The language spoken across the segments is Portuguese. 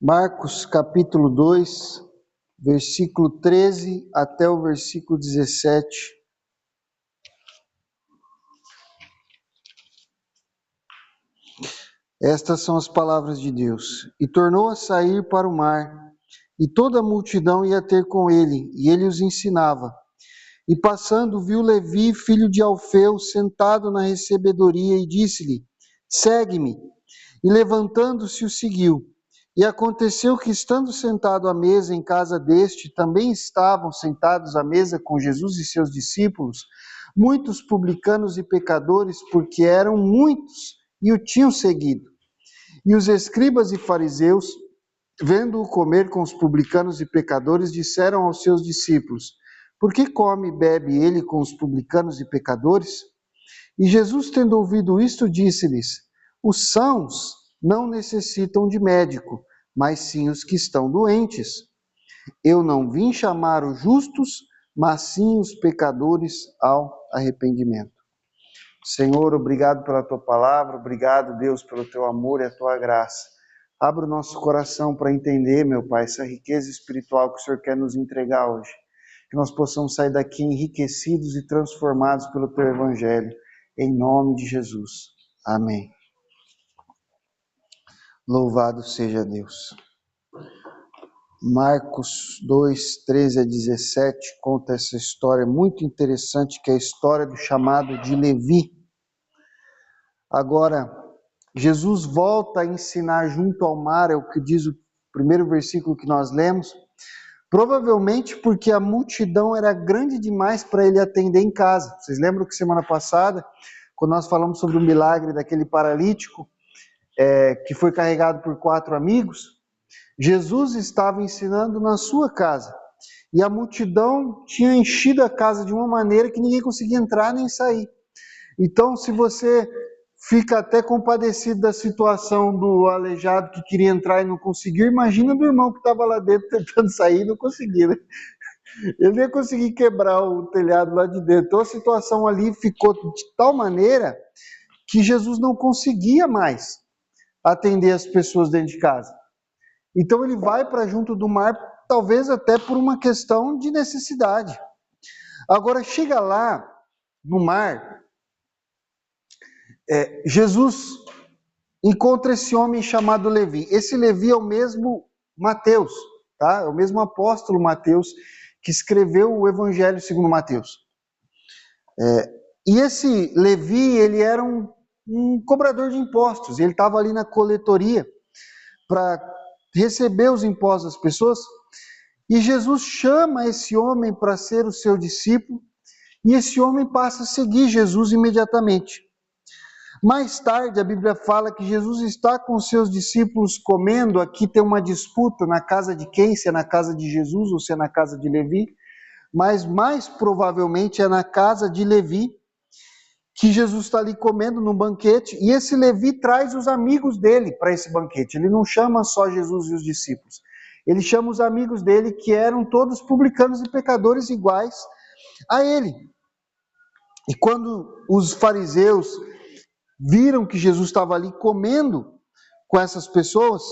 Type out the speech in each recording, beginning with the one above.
Marcos capítulo 2, versículo 13 até o versículo 17. Estas são as palavras de Deus. E tornou a sair para o mar, e toda a multidão ia ter com ele, e ele os ensinava. E passando, viu Levi, filho de Alfeu, sentado na recebedoria, e disse-lhe: Segue-me. E levantando-se, o seguiu. E aconteceu que, estando sentado à mesa em casa deste, também estavam sentados à mesa com Jesus e seus discípulos, muitos publicanos e pecadores, porque eram muitos, e o tinham seguido. E os escribas e fariseus, vendo-o comer com os publicanos e pecadores, disseram aos seus discípulos: Por que come e bebe ele com os publicanos e pecadores? E Jesus, tendo ouvido isto, disse-lhes: Os sãos não necessitam de médico, mas sim os que estão doentes. Eu não vim chamar os justos, mas sim os pecadores ao arrependimento. Senhor, obrigado pela tua palavra, obrigado, Deus, pelo teu amor e a tua graça. Abra o nosso coração para entender, meu Pai, essa riqueza espiritual que o Senhor quer nos entregar hoje. Que nós possamos sair daqui enriquecidos e transformados pelo teu evangelho. Em nome de Jesus. Amém. Louvado seja Deus. Marcos 2, 13 a 17 conta essa história muito interessante, que é a história do chamado de Levi. Agora, Jesus volta a ensinar junto ao mar, é o que diz o primeiro versículo que nós lemos, provavelmente porque a multidão era grande demais para ele atender em casa. Vocês lembram que semana passada, quando nós falamos sobre o milagre daquele paralítico, que foi carregado por 4 amigos, Jesus estava ensinando na sua casa. E a multidão tinha enchido a casa de uma maneira que ninguém conseguia entrar nem sair. Então, se você fica até compadecido da situação do aleijado que queria entrar e não conseguiu, imagina do irmão que estava lá dentro tentando sair e não conseguia, né? Ele nem ia conseguir quebrar o telhado lá de dentro. Então a situação ali ficou de tal maneira que Jesus não conseguia mais atender as pessoas dentro de casa. Então ele vai para junto do mar, talvez até por uma questão de necessidade. Agora chega lá no mar, Jesus encontra esse homem chamado Levi. Esse Levi é o mesmo Mateus, tá? É o mesmo apóstolo Mateus que escreveu o Evangelho segundo Mateus. E esse Levi, ele era um cobrador de impostos. Ele estava ali na coletoria para receber os impostos das pessoas. E Jesus chama esse homem para ser o seu discípulo. E esse homem passa a seguir Jesus imediatamente. Mais tarde, a Bíblia fala que Jesus está com seus discípulos comendo. Aqui tem uma disputa na casa de quem, se é na casa de Jesus ou se é na casa de Levi. Mas mais provavelmente é na casa de Levi, que Jesus está ali comendo num banquete. E esse Levi traz os amigos dele para esse banquete. Ele não chama só Jesus e os discípulos. Ele chama os amigos dele, que eram todos publicanos e pecadores iguais a ele. E quando os fariseus viram que Jesus estava ali comendo com essas pessoas,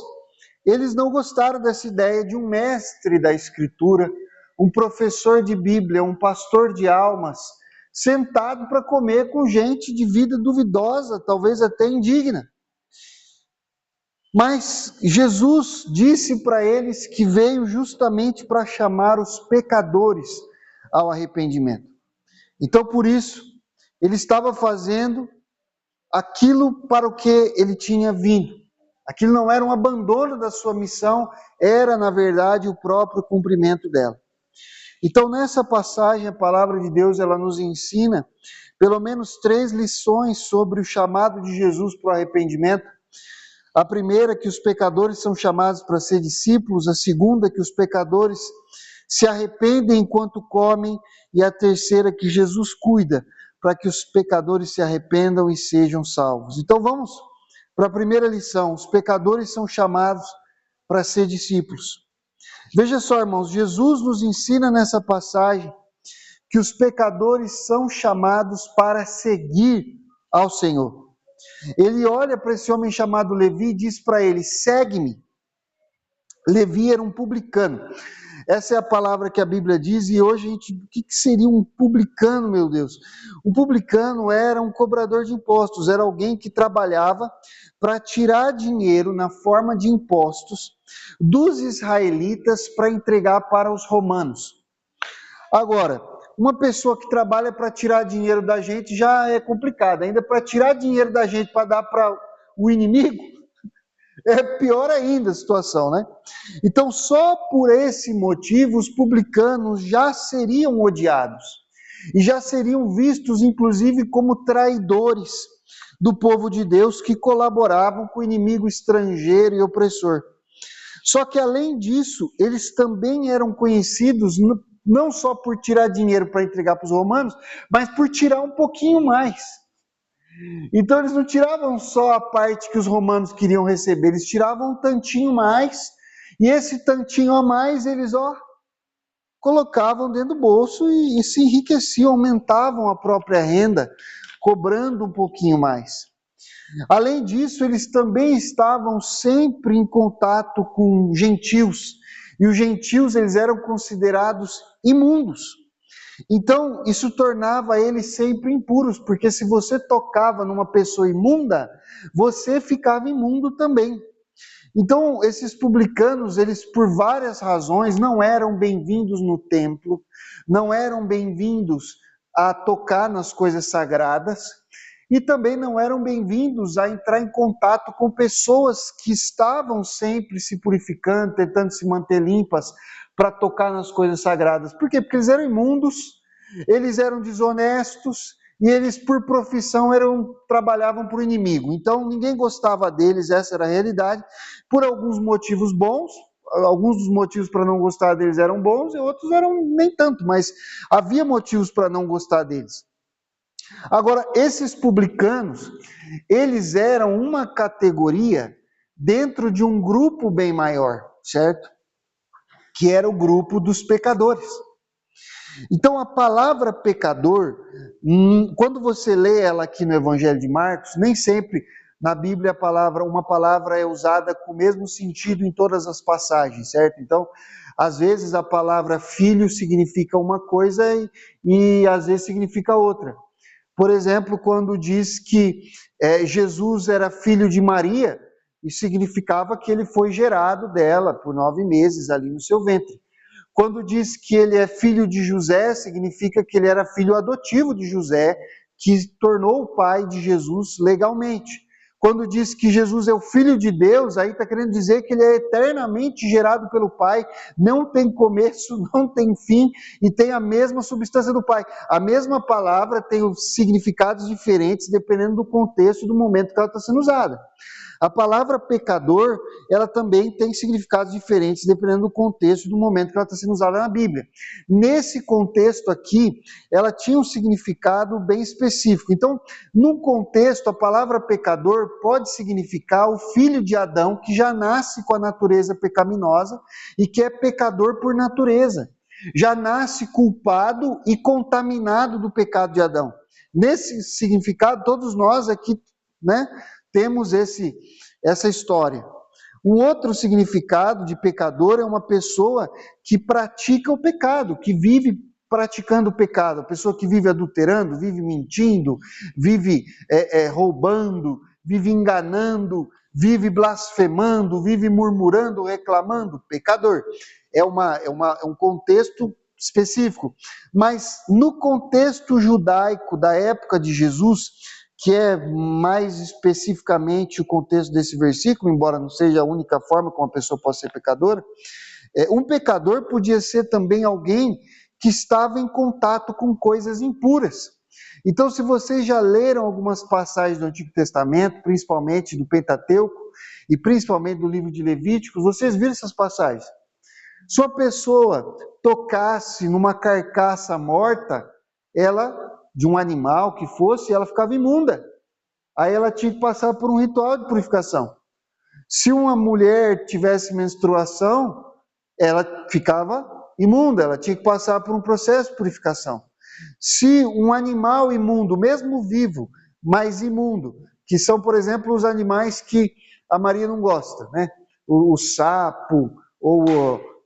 eles não gostaram dessa ideia de um mestre da Escritura, um professor de Bíblia, um pastor de almas, sentado para comer com gente de vida duvidosa, talvez até indigna. Mas Jesus disse para eles que veio justamente para chamar os pecadores ao arrependimento. Então, por isso, ele estava fazendo aquilo para o que ele tinha vindo. Aquilo não era um abandono da sua missão, era, na verdade, o próprio cumprimento dela. Então, nessa passagem, a palavra de Deus, ela nos ensina pelo menos 3 lições sobre o chamado de Jesus para o arrependimento. A primeira, que os pecadores são chamados para ser discípulos. A segunda, que os pecadores se arrependem enquanto comem. E a terceira, que Jesus cuida para que os pecadores se arrependam e sejam salvos. Então vamos para a primeira lição. Os pecadores são chamados para ser discípulos. Veja só, irmãos, Jesus nos ensina nessa passagem que os pecadores são chamados para seguir ao Senhor. Ele olha para esse homem chamado Levi e diz para ele: segue-me. Levi era um publicano. Essa é a palavra que a Bíblia diz, e hoje o que seria um publicano, meu Deus? Um publicano era um cobrador de impostos, era alguém que trabalhava para tirar dinheiro na forma de impostos dos israelitas para entregar para os romanos. Agora, uma pessoa que trabalha para tirar dinheiro da gente já é complicado, ainda para tirar dinheiro da gente para dar para o inimigo, é pior ainda a situação, né? Então, só por esse motivo, os publicanos já seriam odiados e já seriam vistos, inclusive, como traidores do povo de Deus que colaboravam com o inimigo estrangeiro e opressor. Só que, além disso, eles também eram conhecidos não só por tirar dinheiro para entregar para os romanos, mas por tirar um pouquinho mais. Então eles não tiravam só a parte que os romanos queriam receber, eles tiravam um tantinho mais, e esse tantinho a mais eles colocavam dentro do bolso e se enriqueciam, aumentavam a própria renda, cobrando um pouquinho mais. Além disso, eles também estavam sempre em contato com gentios, e os gentios eles eram considerados imundos. Então, isso tornava eles sempre impuros, porque se você tocava numa pessoa imunda, você ficava imundo também. Então, esses publicanos, eles por várias razões não eram bem-vindos no templo, não eram bem-vindos a tocar nas coisas sagradas, e também não eram bem-vindos a entrar em contato com pessoas que estavam sempre se purificando, tentando se manter limpas para tocar nas coisas sagradas. Por quê? Porque eles eram imundos, eles eram desonestos e eles, por profissão, trabalhavam para o inimigo. Então, ninguém gostava deles, essa era a realidade, por alguns motivos bons. Alguns dos motivos para não gostar deles eram bons e outros eram nem tanto, mas havia motivos para não gostar deles. Agora, esses publicanos, eles eram uma categoria dentro de um grupo bem maior, certo? Que era o grupo dos pecadores. Então, a palavra pecador, quando você lê ela aqui no Evangelho de Marcos, nem sempre na Bíblia uma palavra é usada com o mesmo sentido em todas as passagens, certo? Então, às vezes a palavra filho significa uma coisa e às vezes significa outra. Por exemplo, quando diz que Jesus era filho de Maria, isso significava que ele foi gerado dela por 9 meses ali no seu ventre. Quando diz que ele é filho de José, significa que ele era filho adotivo de José, que tornou o pai de Jesus legalmente. Quando diz que Jesus é o Filho de Deus, aí está querendo dizer que ele é eternamente gerado pelo Pai, não tem começo, não tem fim, e tem a mesma substância do Pai. A mesma palavra tem significados diferentes, dependendo do contexto e do momento que ela está sendo usada. A palavra pecador, ela também tem significados diferentes, dependendo do contexto e do momento que ela está sendo usada na Bíblia. Nesse contexto aqui, ela tinha um significado bem específico. Então, num contexto, a palavra pecador pode significar o filho de Adão, que já nasce com a natureza pecaminosa e que é pecador por natureza. Já nasce culpado e contaminado do pecado de Adão. Nesse significado, todos nós aqui, temos essa história. Um outro significado de pecador é uma pessoa que pratica o pecado, que vive praticando o pecado, a pessoa que vive adulterando, vive mentindo, vive roubando, vive enganando, vive blasfemando, vive murmurando, reclamando, pecador. É um contexto específico. Mas no contexto judaico da época de Jesus, que é mais especificamente o contexto desse versículo, embora não seja a única forma como a pessoa pode ser pecadora, um pecador podia ser também alguém que estava em contato com coisas impuras. Então, se vocês já leram algumas passagens do Antigo Testamento, principalmente do Pentateuco e principalmente do livro de Levíticos, vocês viram essas passagens. Se uma pessoa tocasse numa carcaça morta, de um animal que fosse, ela ficava imunda. Aí ela tinha que passar por um ritual de purificação. Se uma mulher tivesse menstruação, ela ficava imunda, ela tinha que passar por um processo de purificação. Se um animal imundo, mesmo vivo, mas imundo, que são, por exemplo, os animais que a Maria não gosta, né? O sapo, ou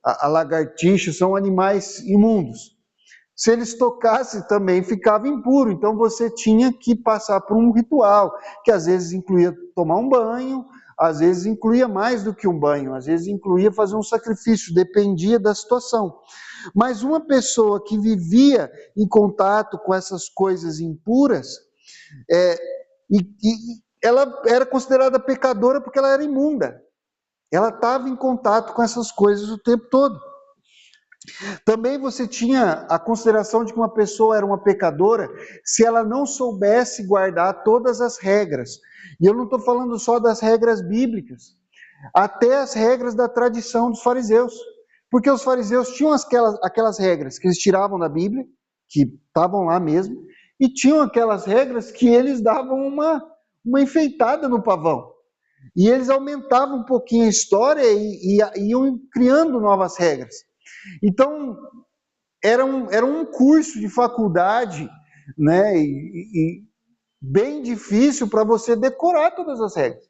a lagartixa, são animais imundos. Se eles tocassem, também ficava impuro. Então você tinha que passar por um ritual, que às vezes incluía tomar um banho, às vezes incluía mais do que um banho, às vezes incluía fazer um sacrifício, dependia da situação. Mas uma pessoa que vivia em contato com essas coisas impuras, ela era considerada pecadora porque ela era imunda. Ela estava em contato com essas coisas o tempo todo. Também você tinha a consideração de que uma pessoa era uma pecadora se ela não soubesse guardar todas as regras. E eu não estou falando só das regras bíblicas, até as regras da tradição dos fariseus. Porque os fariseus tinham aquelas regras que eles tiravam da Bíblia, que estavam lá mesmo, e tinham aquelas regras que eles davam uma enfeitada no pavão. E eles aumentavam um pouquinho a história e iam criando novas regras. Então, era um curso de faculdade, né, e bem difícil para você decorar todas as regras.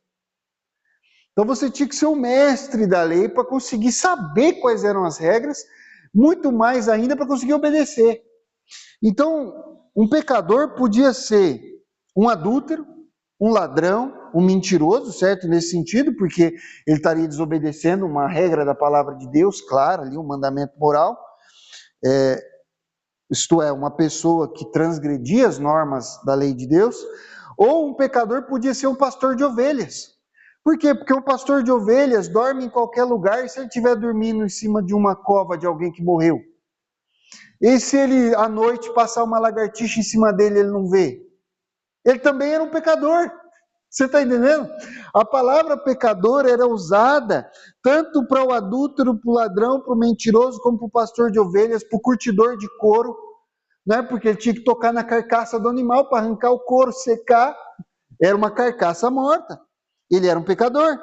Então você tinha que ser o mestre da lei para conseguir saber quais eram as regras, muito mais ainda para conseguir obedecer. Então, um pecador podia ser um adúltero, um ladrão, um mentiroso, certo? Nesse sentido, porque ele estaria desobedecendo uma regra da palavra de Deus, claro, ali um mandamento moral. Isto é, uma pessoa que transgredia as normas da lei de Deus, ou um pecador podia ser um pastor de ovelhas. Por quê? Porque um pastor de ovelhas dorme em qualquer lugar, e se ele estiver dormindo em cima de uma cova de alguém que morreu? E se ele, à noite, passar uma lagartixa em cima dele, ele não vê? Ele também era um pecador. Você está entendendo? A palavra pecador era usada tanto para o adúltero, para o ladrão, para o mentiroso, como para o pastor de ovelhas, para o curtidor de couro, né? Porque ele tinha que tocar na carcaça do animal para arrancar o couro, secar. Era uma carcaça morta. Ele era um pecador.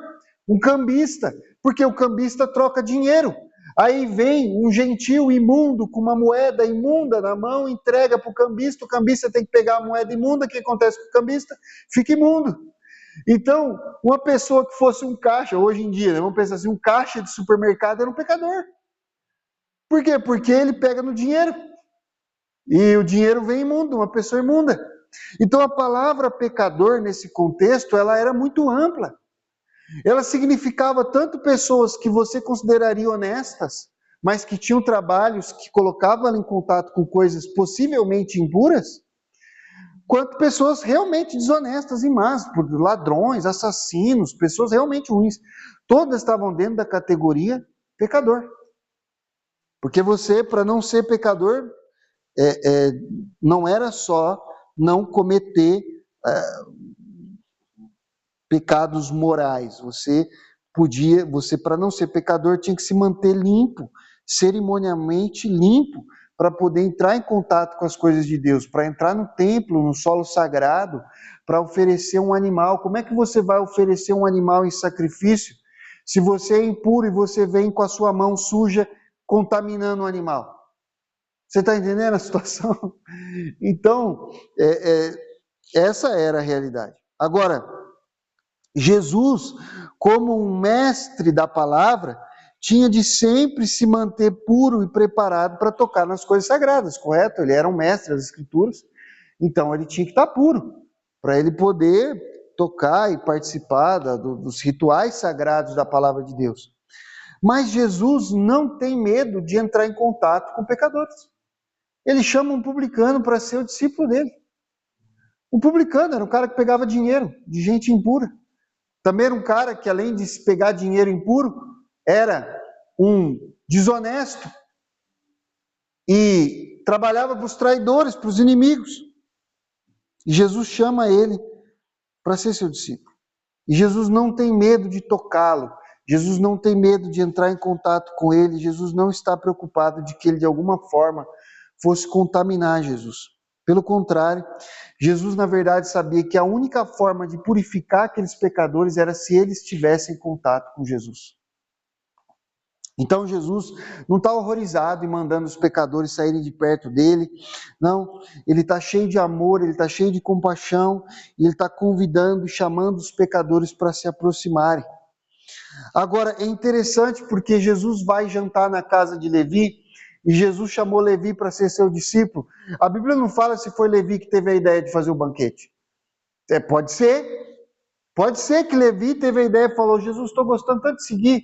Um cambista, porque o cambista troca dinheiro. Aí vem um gentil imundo com uma moeda imunda na mão, entrega para o cambista tem que pegar a moeda imunda. O que acontece com o cambista? Fica imundo. Então, uma pessoa que fosse um caixa, hoje em dia, vamos pensar assim, um caixa de supermercado era um pecador. Por quê? Porque ele pega no dinheiro. E o dinheiro vem imundo, uma pessoa imunda. Então a palavra pecador nesse contexto, ela era muito ampla. Ela significava tanto pessoas que você consideraria honestas, mas que tinham trabalhos que colocavam ela em contato com coisas possivelmente impuras, quanto pessoas realmente desonestas e más, ladrões, assassinos, pessoas realmente ruins. Todas estavam dentro da categoria pecador. Porque você, para não ser pecador, não era só não cometer pecados morais. Você para não ser pecador, tinha que se manter limpo, cerimonialmente limpo, para poder entrar em contato com as coisas de Deus, para entrar no templo, no solo sagrado, para oferecer um animal. Como é que você vai oferecer um animal em sacrifício se você é impuro e você vem com a sua mão suja contaminando o animal? Você está entendendo a situação? Então, essa era a realidade. Agora, Jesus, como um mestre da palavra, tinha de sempre se manter puro e preparado para tocar nas coisas sagradas, correto? Ele era um mestre das Escrituras, então ele tinha que estar puro, para ele poder tocar e participar dos rituais sagrados da palavra de Deus. Mas Jesus não tem medo de entrar em contato com pecadores. Ele chama um publicano para ser o discípulo dele. O publicano era um cara que pegava dinheiro de gente impura. Também era um cara que, além de pegar dinheiro impuro, era um desonesto e trabalhava para os traidores, para os inimigos. E Jesus chama ele para ser seu discípulo. E Jesus não tem medo de tocá-lo. Jesus não tem medo de entrar em contato com ele. Jesus não está preocupado de que ele, de alguma forma, fosse contaminar Jesus. Pelo contrário, Jesus, na verdade, sabia que a única forma de purificar aqueles pecadores era se eles tivessem contato com Jesus. Então Jesus não está horrorizado e mandando os pecadores saírem de perto dele. Não, ele está cheio de amor, ele está cheio de compaixão, e ele está convidando e chamando os pecadores para se aproximarem. Agora, é interessante porque Jesus vai jantar na casa de Levi e Jesus chamou Levi para ser seu discípulo. A Bíblia não fala se foi Levi que teve a ideia de fazer o banquete. Pode ser que Levi teve a ideia e falou: Jesus, estou gostando tanto de seguir.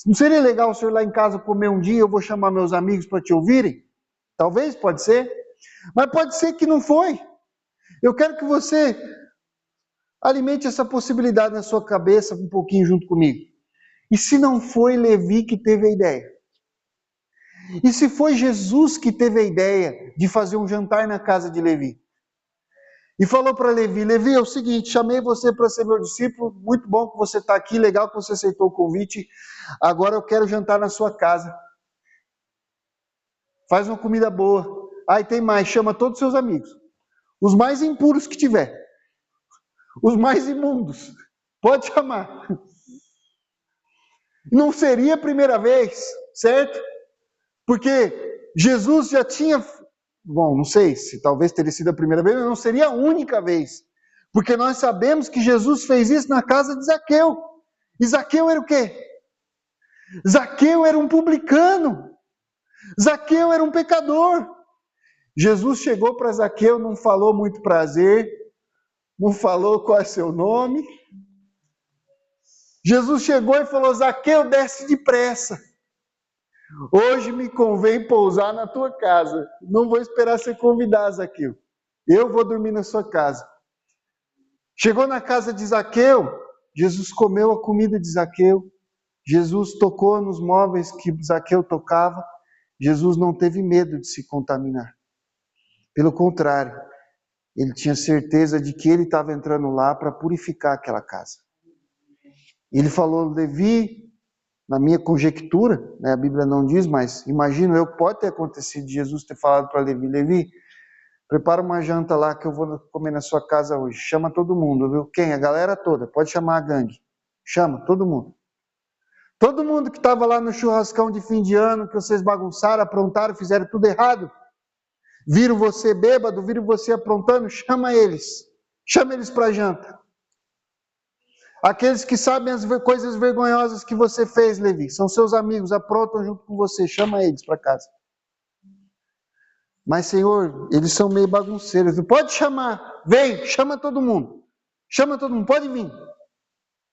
Não seria legal o senhor ir lá em casa comer um dia, eu vou chamar meus amigos para te ouvirem? Talvez, pode ser. Mas pode ser que não foi. Eu quero que você alimente essa possibilidade na sua cabeça um pouquinho junto comigo. E se não foi Levi que teve a ideia? E se foi Jesus que teve a ideia de fazer um jantar na casa de Levi? E falou para Levi: Levi, é o seguinte, chamei você para ser meu discípulo, muito bom que você está aqui, legal que você aceitou o convite, agora eu quero jantar na sua casa. Faz uma comida boa. Aí tem mais, chama todos os seus amigos. Os mais impuros que tiver. Os mais imundos. Pode chamar. Não seria a primeira vez, certo? Porque Jesus já tinha... Bom, não sei se talvez teria sido a primeira vez, mas não seria a única vez. Porque nós sabemos que Jesus fez isso na casa de Zaqueu. E Zaqueu era o quê? Zaqueu era um publicano. Zaqueu era um pecador. Jesus chegou para Zaqueu, não falou muito prazer, não falou qual é seu nome. Jesus chegou e falou: Zaqueu, desce depressa. Hoje me convém pousar na tua casa. Não vou esperar você convidar, Zaqueu. Eu vou dormir na sua casa. Chegou na casa de Zaqueu, Jesus comeu a comida de Zaqueu. Jesus tocou nos móveis que Zaqueu tocava. Jesus não teve medo de se contaminar. Pelo contrário, ele tinha certeza de que ele estava entrando lá para purificar aquela casa. Ele falou: Levi, na minha conjectura, né, a Bíblia não diz, mas imagino eu, pode ter acontecido de Jesus ter falado para Levi: Levi, prepara uma janta lá que eu vou comer na sua casa hoje. Chama todo mundo, viu? Quem? A galera toda. Pode chamar a gangue. Chama todo mundo. Todo mundo que estava lá no churrascão de fim de ano, que vocês bagunçaram, aprontaram, fizeram tudo errado. Viram você bêbado, viram você aprontando, chama eles. Chama eles para janta. Aqueles que sabem as coisas vergonhosas que você fez, Levi, são seus amigos, aprontam junto com você, chama eles para casa. Mas, Senhor, eles são meio bagunceiros. Pode chamar, vem, chama todo mundo. Chama todo mundo, pode vir.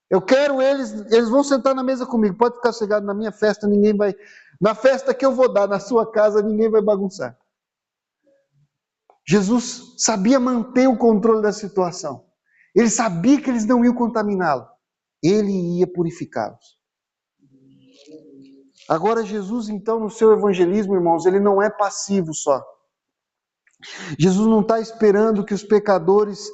Eu quero eles vão sentar na mesa comigo. Pode ficar sossegado, na minha festa, ninguém vai... Na festa que eu vou dar, na sua casa, ninguém vai bagunçar. Jesus sabia manter o controle da situação. Ele sabia que eles não iam contaminá-lo. Ele ia purificá-los. Agora, Jesus, então, no seu evangelismo, irmãos, ele não é passivo só. Jesus não está esperando que os pecadores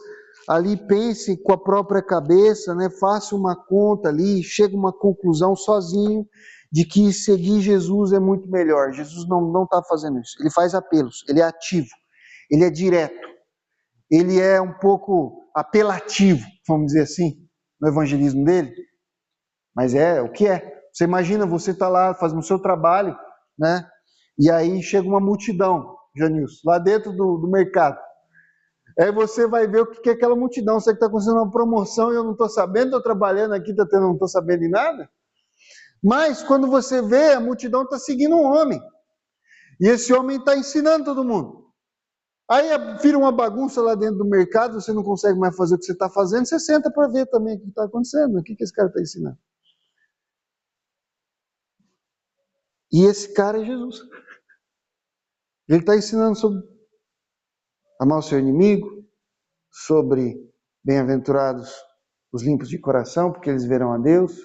ali pensem com a própria cabeça, né, façam uma conta ali, cheguem a uma conclusão sozinho de que seguir Jesus é muito melhor. Jesus não está fazendo isso. Ele faz apelos, ele é ativo, ele é direto, ele é um pouco apelativo, vamos dizer assim, no evangelismo dele. Mas é o que é. Você imagina, você está lá fazendo o seu trabalho, né? E aí chega uma multidão, Janilson, lá dentro do mercado. Aí você vai ver o que é aquela multidão. Você que está acontecendo uma promoção e eu não estou sabendo, estou trabalhando aqui, não estou sabendo de nada. Mas quando você vê, a multidão está seguindo um homem. E esse homem está ensinando todo mundo. Aí vira uma bagunça lá dentro do mercado, você não consegue mais fazer o que você está fazendo, você senta para ver também o que está acontecendo, o que esse cara está ensinando. E esse cara é Jesus. Ele está ensinando sobre amar o seu inimigo, sobre bem-aventurados os limpos de coração, porque eles verão a Deus,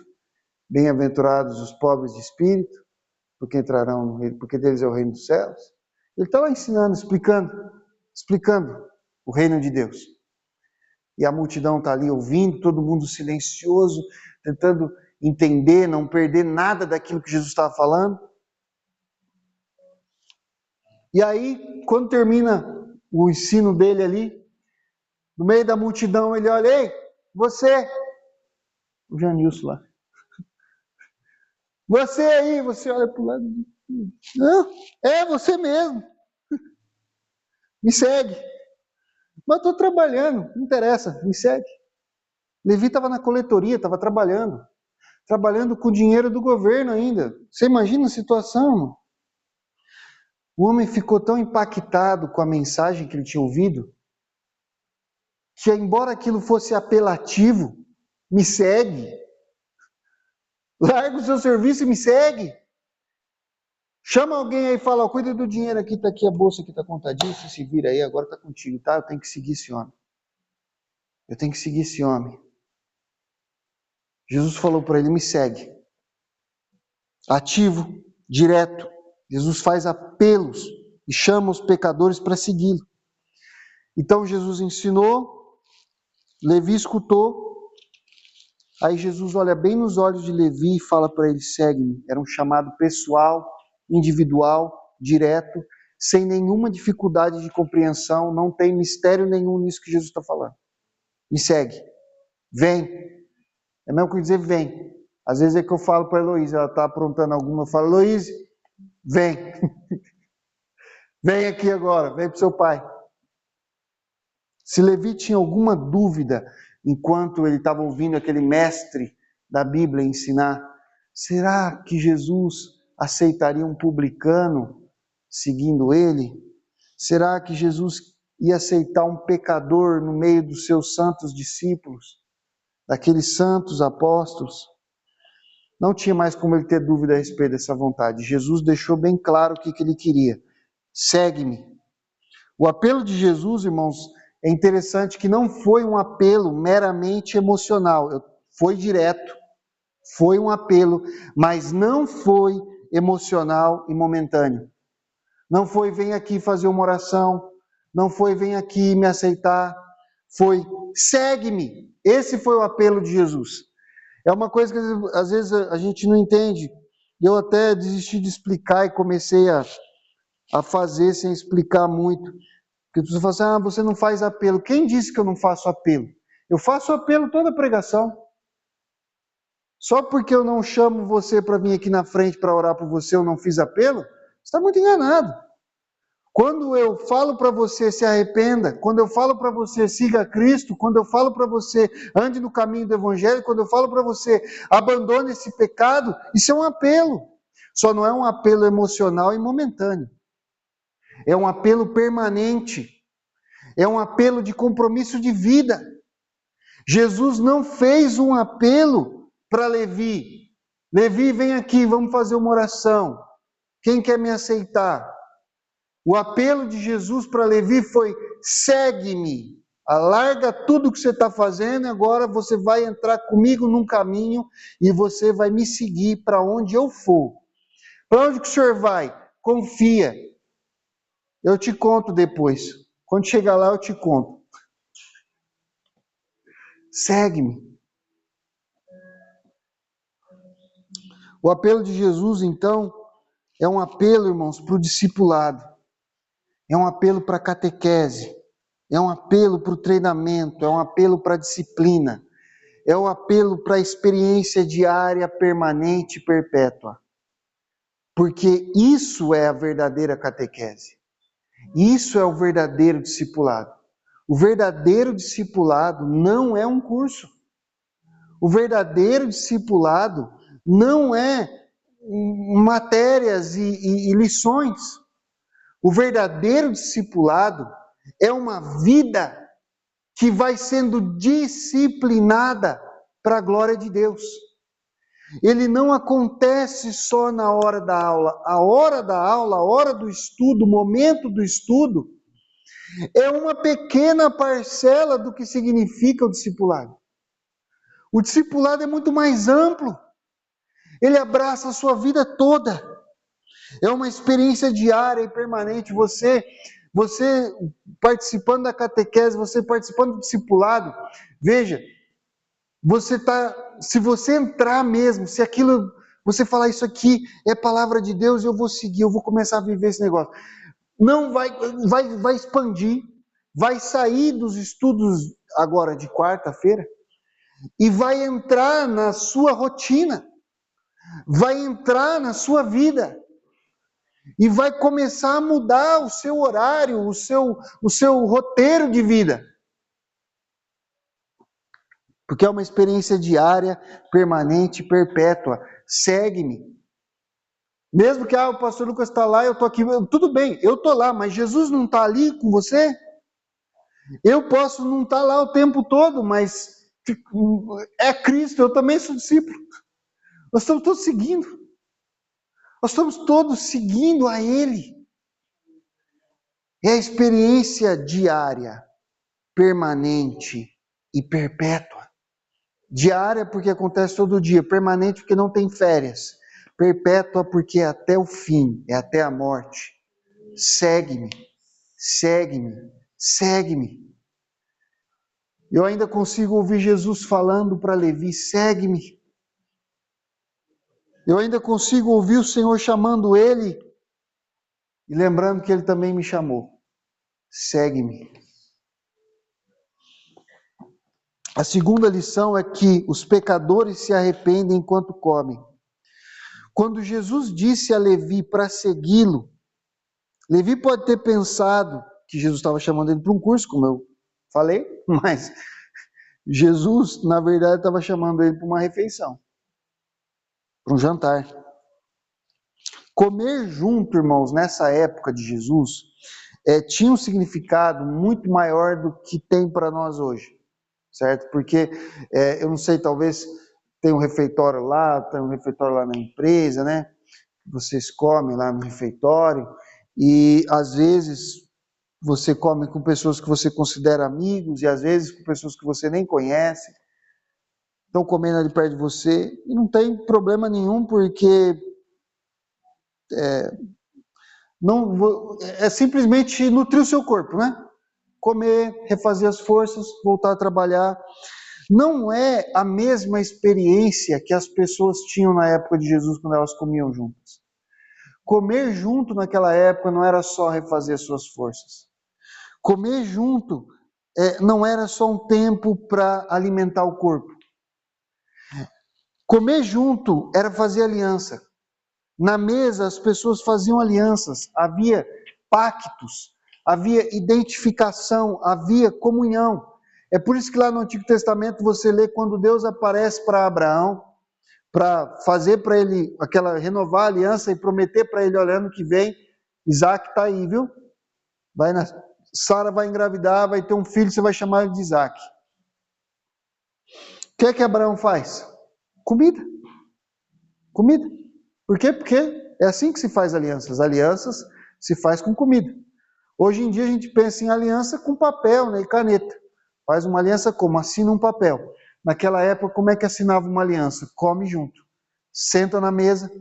bem-aventurados os pobres de espírito, porque entrarão no reino, porque deles é o reino dos céus. Ele está lá ensinando, explicando o reino de Deus. E a multidão está ali ouvindo, todo mundo silencioso, tentando entender, não perder nada daquilo que Jesus estava falando. E aí, quando termina o ensino dele ali, no meio da multidão, ele olha: ei, você, o Janilson lá, você aí, você olha para o lado, não, é você mesmo, me segue. Mas estou trabalhando, não interessa, me segue. Levi estava na coletoria, estava trabalhando. trabalhando com o dinheiro do governo ainda. Você imagina a situação, irmão? O homem ficou tão impactado com a mensagem que ele tinha ouvido, que embora aquilo fosse apelativo, me segue, larga o seu serviço e me segue. Chama alguém aí e fala, cuida do dinheiro aqui, tá aqui a bolsa que tá contadinha, você se vira aí, agora tá contigo, tá? Eu tenho que seguir esse homem. Eu tenho que seguir esse homem. Jesus falou para ele, me segue. Ativo, direto. Jesus faz apelos e chama os pecadores para segui-lo. Então Jesus ensinou, Levi escutou, aí Jesus olha bem nos olhos de Levi e fala para ele, segue-me. Era um chamado pessoal, individual, direto, sem nenhuma dificuldade de compreensão, não tem mistério nenhum nisso que Jesus está falando. Me segue, vem. É mesmo que dizer vem. Às vezes é que eu falo para a Heloísa, ela está aprontando alguma, eu falo, Heloísa, vem. Vem aqui agora, vem para o seu pai. Se Levi tinha alguma dúvida, enquanto ele estava ouvindo aquele mestre da Bíblia ensinar, será que Jesus aceitaria um publicano seguindo ele? Será que Jesus ia aceitar um pecador no meio dos seus santos discípulos, daqueles santos apóstolos? Não tinha mais como ele ter dúvida a respeito dessa vontade. Jesus deixou bem claro o que ele queria. Segue-me. O apelo de Jesus, irmãos, é interessante que não foi um apelo meramente emocional. Foi direto, foi um apelo, mas não foi emocional e momentâneo. Não foi, vem aqui fazer uma oração. Não foi, vem aqui me aceitar. Foi, segue-me. Esse foi o apelo de Jesus. É uma coisa que às vezes a gente não entende. Eu até desisti de explicar e comecei a fazer sem explicar muito. Porque as pessoas falam assim, você não faz apelo. Quem disse que eu não faço apelo? Eu faço apelo toda pregação. Só porque eu não chamo você para vir aqui na frente para orar por você, eu não fiz apelo? Você está muito enganado. Quando eu falo para você se arrependa, quando eu falo para você siga Cristo, quando eu falo para você ande no caminho do Evangelho, quando eu falo para você abandone esse pecado, isso é um apelo. Só não é um apelo emocional e momentâneo. É um apelo permanente. É um apelo de compromisso de vida. Jesus não fez um apelo para Levi. Levi, vem aqui, vamos fazer uma oração. Quem quer me aceitar? O apelo de Jesus para Levi foi, segue-me. Larga tudo que você está fazendo, agora você vai entrar comigo num caminho e você vai me seguir para onde eu for. Para onde que o senhor vai? Confia. Eu te conto depois. Quando chegar lá, eu te conto. Segue-me. O apelo de Jesus, então, é um apelo, irmãos, para o discipulado. É um apelo para a catequese. É um apelo para o treinamento. É um apelo para a disciplina. É um apelo para a experiência diária, permanente e perpétua. Porque isso é a verdadeira catequese. Isso é o verdadeiro discipulado. O verdadeiro discipulado não é um curso. O verdadeiro discipulado não é matérias e lições. O verdadeiro discipulado é uma vida que vai sendo disciplinada para a glória de Deus. Ele não acontece só na hora da aula. A hora da aula, a hora do estudo, o momento do estudo, é uma pequena parcela do que significa o discipulado. O discipulado é muito mais amplo. Ele abraça a sua vida toda. É uma experiência diária e permanente. Você participando da catequese, você participando do discipulado, veja, se você entrar mesmo, se aquilo, você falar isso aqui é palavra de Deus, eu vou seguir, eu vou começar a viver esse negócio. Não vai expandir, vai sair dos estudos agora de quarta-feira e vai entrar na sua rotina, vai entrar na sua vida. E vai começar a mudar o seu horário, o seu roteiro de vida. Porque é uma experiência diária, permanente, perpétua. Segue-me. Mesmo que o pastor Lucas está lá, eu estou aqui, tudo bem, eu estou lá, mas Jesus não está ali com você? Eu posso não estar lá o tempo todo, mas é Cristo, eu também sou discípulo. Nós estamos todos seguindo. Nós estamos todos seguindo a Ele. É a experiência diária, permanente e perpétua. Diária porque acontece todo dia, permanente porque não tem férias, perpétua porque é até o fim, é até a morte. Segue-me, segue-me, segue-me. Eu ainda consigo ouvir Jesus falando para Levi, segue-me. Eu ainda consigo ouvir o Senhor chamando ele e lembrando que ele também me chamou. Segue-me. A segunda lição é que os pecadores se arrependem enquanto comem. Quando Jesus disse a Levi para segui-lo, Levi pode ter pensado que Jesus estava chamando ele para um curso, como eu falei, mas Jesus, na verdade, estava chamando ele para uma refeição, para um jantar. Comer junto, irmãos, nessa época de Jesus, tinha um significado muito maior do que tem para nós hoje, certo? Porque, eu não sei, talvez tem um refeitório lá, tem um refeitório lá na empresa, né? Vocês comem lá no refeitório e, às vezes, você come com pessoas que você considera amigos e, às vezes, com pessoas que você nem conhece. Estão comendo ali perto de você e não tem problema nenhum, porque não é simplesmente nutrir o seu corpo, né? Comer, refazer as forças, voltar a trabalhar. Não é a mesma experiência que as pessoas tinham na época de Jesus quando elas comiam juntas. Comer junto naquela época não era só refazer as suas forças. Comer junto não era só um tempo para alimentar o corpo. Comer junto era fazer aliança. Na mesa as pessoas faziam alianças, havia pactos, havia identificação, havia comunhão. É por isso que lá no Antigo Testamento você lê quando Deus aparece para Abraão, para fazer para ele renovar a aliança e prometer para ele, olha, ano que vem, Isaac está aí, viu? Sara vai engravidar, vai ter um filho, você vai chamar ele de Isaac. O que é que Abraão faz? Comida. Comida. Por quê? Porque é assim que se faz alianças. Alianças se faz com comida. Hoje em dia a gente pensa em aliança com papel, né, e caneta. Faz uma aliança como? Assina um papel. Naquela época, como é que assinava uma aliança? Come junto. Senta na mesa,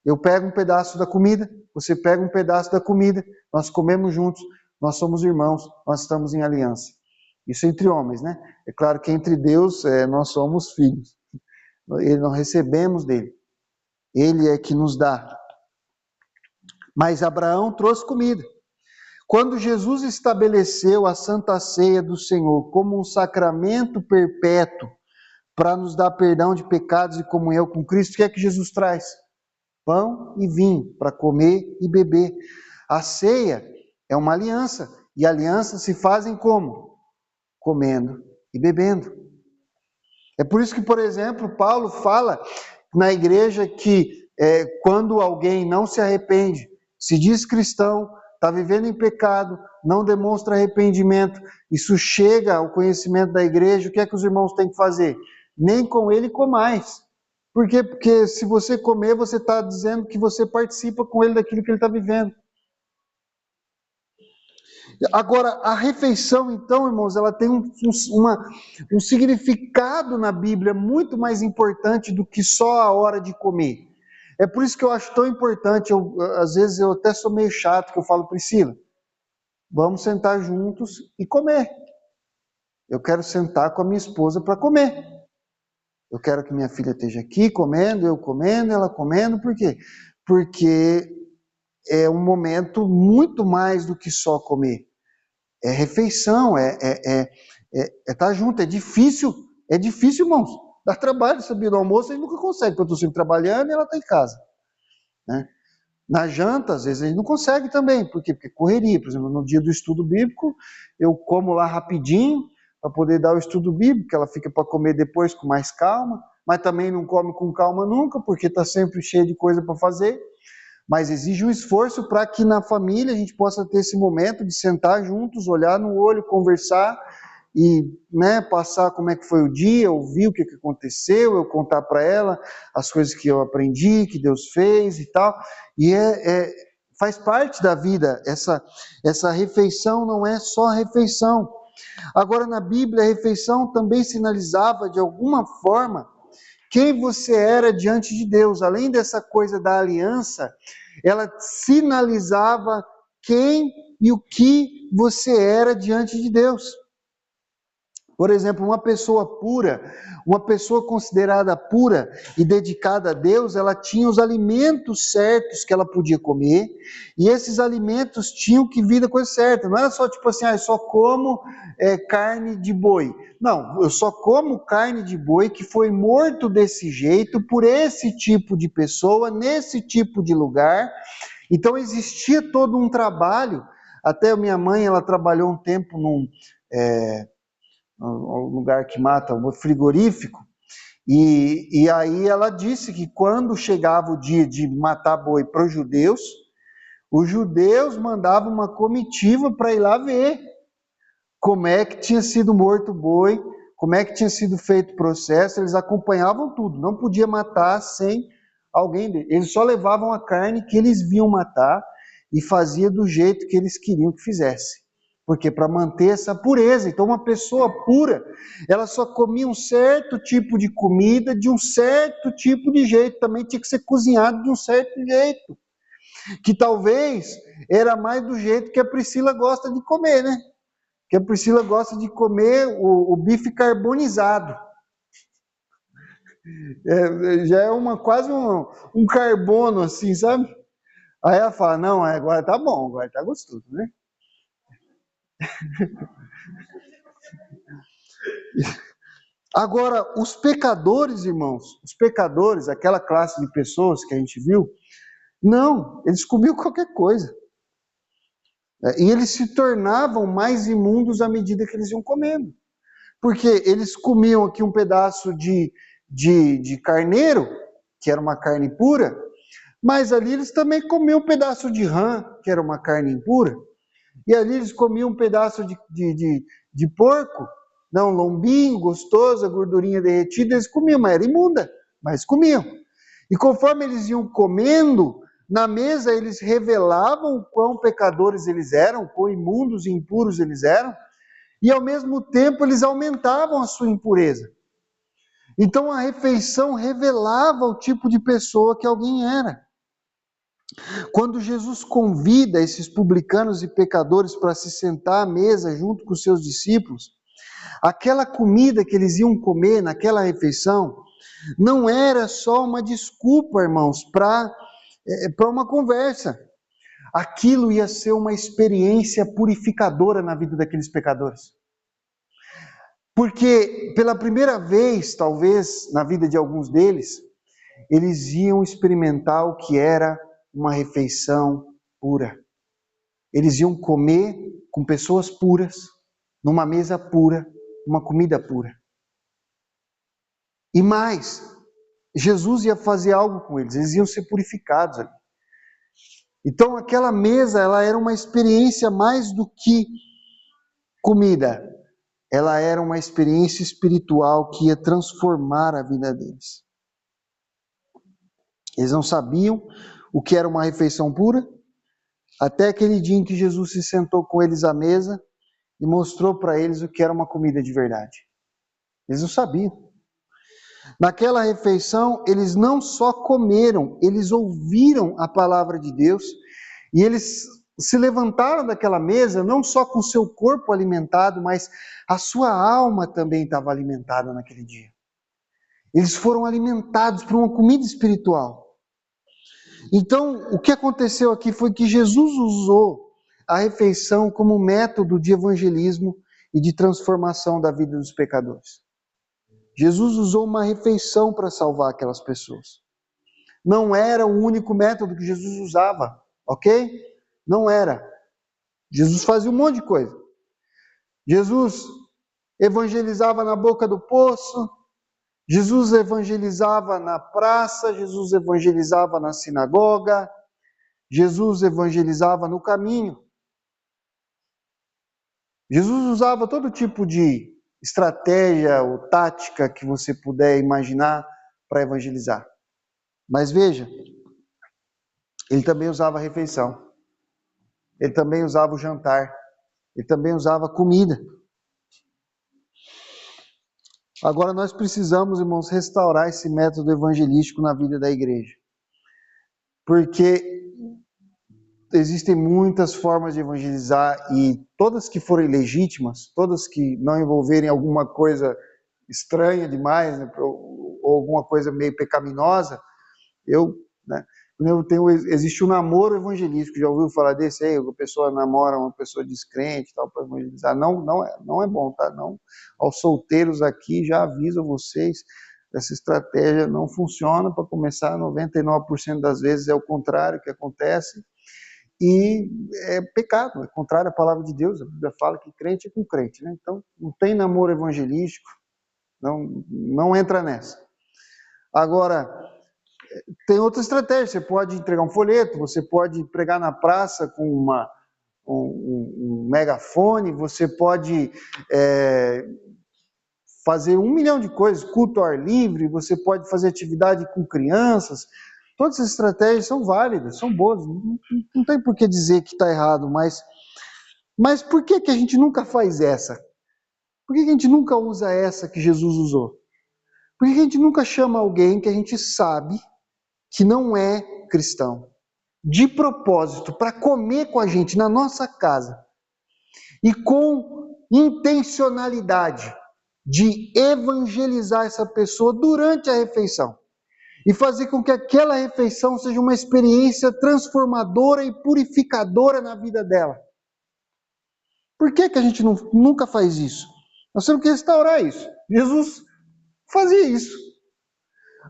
eu pego um pedaço da comida, você pega um pedaço da comida, nós comemos juntos, nós somos irmãos, nós estamos em aliança. Isso entre homens, né? É claro que entre Deus nós somos filhos. Nós recebemos dele. Ele é que nos dá. Mas Abraão trouxe comida. Quando Jesus estabeleceu a Santa Ceia do Senhor como um sacramento perpétuo para nos dar perdão de pecados e comunhão com Cristo, o que é que Jesus traz? Pão e vinho para comer e beber. A ceia é uma aliança, e alianças se fazem como? Comendo e bebendo. É por isso que, por exemplo, Paulo fala na igreja que quando alguém não se arrepende, se diz cristão, está vivendo em pecado, não demonstra arrependimento, isso chega ao conhecimento da igreja, o que é que os irmãos têm que fazer? Nem com ele comais. Por quê? Porque se você comer, você está dizendo que você participa com ele daquilo que ele está vivendo. Agora, a refeição, então, irmãos, ela tem um significado na Bíblia muito mais importante do que só a hora de comer. É por isso que eu acho tão importante, às vezes eu até sou meio chato, que eu falo, Priscila, vamos sentar juntos e comer. Eu quero sentar com a minha esposa para comer. Eu quero que minha filha esteja aqui comendo, eu comendo, ela comendo, por quê? Porque é um momento muito mais do que só comer. É refeição, estar junto, é difícil, irmãos. Dá trabalho, sabia, do almoço a gente nunca consegue, porque eu estou sempre trabalhando e ela está em casa. Né? Na janta, às vezes, a gente não consegue também, por quê? Porque correria, por exemplo, no dia do estudo bíblico, eu como lá rapidinho, para poder dar o estudo bíblico, ela fica para comer depois com mais calma, mas também não come com calma nunca, porque está sempre cheio de coisa para fazer. Mas exige um esforço para que na família a gente possa ter esse momento de sentar juntos, olhar no olho, conversar e, né, passar como é que foi o dia, ouvir o que aconteceu, eu contar para ela as coisas que eu aprendi, que Deus fez e tal. E faz parte da vida, essa refeição não é só refeição. Agora, na Bíblia, a refeição também sinalizava, de alguma forma, quem você era diante de Deus. Além dessa coisa da aliança, ela sinalizava quem e o que você era diante de Deus. Por exemplo, uma pessoa pura, uma pessoa considerada pura e dedicada a Deus, ela tinha os alimentos certos que ela podia comer, e esses alimentos tinham que vir da coisa certa. Não era só tipo assim, eu só como carne de boi. Não, eu só como carne de boi que foi morto desse jeito, por esse tipo de pessoa, nesse tipo de lugar. Então existia todo um trabalho. Até minha mãe, ela trabalhou um tempo num lugar que mata, um frigorífico, e aí ela disse que quando chegava o dia de matar boi para os judeus mandavam uma comitiva para ir lá ver como é que tinha sido morto o boi, como é que tinha sido feito o processo, eles acompanhavam tudo, não podia matar sem alguém dele. Eles só levavam a carne que eles viam matar e fazia do jeito que eles queriam que fizesse. Porque para manter essa pureza, então uma pessoa pura, ela só comia um certo tipo de comida, de um certo tipo de jeito, também tinha que ser cozinhado de um certo jeito, que talvez era mais do jeito que a Priscila gosta de comer, né? Que a Priscila gosta de comer o bife carbonizado. Já é quase um carbono assim, sabe? Aí ela fala, não, agora tá bom, agora tá gostoso, né? Agora, os pecadores, irmãos, os pecadores, aquela classe de pessoas que a gente viu, não, eles comiam qualquer coisa. E eles se tornavam mais imundos à medida que eles iam comendo. Porque eles comiam aqui um pedaço de carneiro, que era uma carne pura, mas ali eles também comiam um pedaço de rã, que era uma carne impura, e ali eles comiam um pedaço de porco, não, lombinho, gostoso, a gordurinha derretida, eles comiam, mas era imunda, mas comiam. E conforme eles iam comendo, na mesa eles revelavam o quão pecadores eles eram, quão imundos e impuros eles eram, e ao mesmo tempo eles aumentavam a sua impureza. Então a refeição revelava o tipo de pessoa que alguém era. Quando Jesus convida esses publicanos e pecadores para se sentar à mesa junto com os seus discípulos, aquela comida que eles iam comer naquela refeição não era só uma desculpa, irmãos, para uma conversa. Aquilo ia ser uma experiência purificadora na vida daqueles pecadores. Porque pela primeira vez, talvez, na vida de alguns deles, eles iam experimentar o que era uma refeição pura. Eles iam comer com pessoas puras, numa mesa pura, uma comida pura. E mais, Jesus ia fazer algo com eles iam ser purificados ali. Então aquela mesa, ela era uma experiência mais do que comida. Ela era uma experiência espiritual que ia transformar a vida deles. Eles não sabiam o que era uma refeição pura, até aquele dia em que Jesus se sentou com eles à mesa e mostrou para eles o que era uma comida de verdade. Eles não sabiam. Naquela refeição, eles não só comeram, eles ouviram a palavra de Deus e eles se levantaram daquela mesa não só com seu corpo alimentado, mas a sua alma também estava alimentada naquele dia. Eles foram alimentados por uma comida espiritual. Então, o que aconteceu aqui foi que Jesus usou a refeição como método de evangelismo e de transformação da vida dos pecadores. Jesus usou uma refeição para salvar aquelas pessoas. Não era o único método que Jesus usava, ok? Não era. Jesus fazia um monte de coisa. Jesus evangelizava na boca do poço, Jesus evangelizava na praça, Jesus evangelizava na sinagoga, Jesus evangelizava no caminho. Jesus usava todo tipo de estratégia ou tática que você puder imaginar para evangelizar. Mas veja, ele também usava a refeição. Ele também usava o jantar. Ele também usava a comida. Agora nós precisamos, irmãos, restaurar esse método evangelístico na vida da igreja. Porque existem muitas formas de evangelizar e todas que forem legítimas, todas que não envolverem alguma coisa estranha demais, né, ou alguma coisa meio pecaminosa, existe um namoro evangelístico. Já ouviu falar desse aí? A pessoa namora uma pessoa descrente tal para evangelizar. Não é bom, tá? Não, aos solteiros aqui já aviso vocês, essa estratégia não funciona. Para começar, 99% das vezes é o contrário que acontece. E é pecado, é contrário à palavra de Deus. A Bíblia fala que crente é com crente, né? Então, não tem namoro evangelístico, não entra nessa. Agora, tem outra estratégia. Você pode entregar um folheto, você pode pregar na praça com um megafone, você pode fazer 1 milhão de coisas, culto ao ar livre, você pode fazer atividade com crianças. Todas essas estratégias são válidas, são boas, não tem por que dizer que está errado, mas por que a gente nunca faz essa? Por que a gente nunca usa essa que Jesus usou? Por que a gente nunca chama alguém que a gente sabe que não é cristão, de propósito, para comer com a gente na nossa casa, e com intencionalidade de evangelizar essa pessoa durante a refeição? E fazer com que aquela refeição seja uma experiência transformadora e purificadora na vida dela. Por que a gente nunca faz isso? Nós temos que restaurar isso. Jesus fazia isso.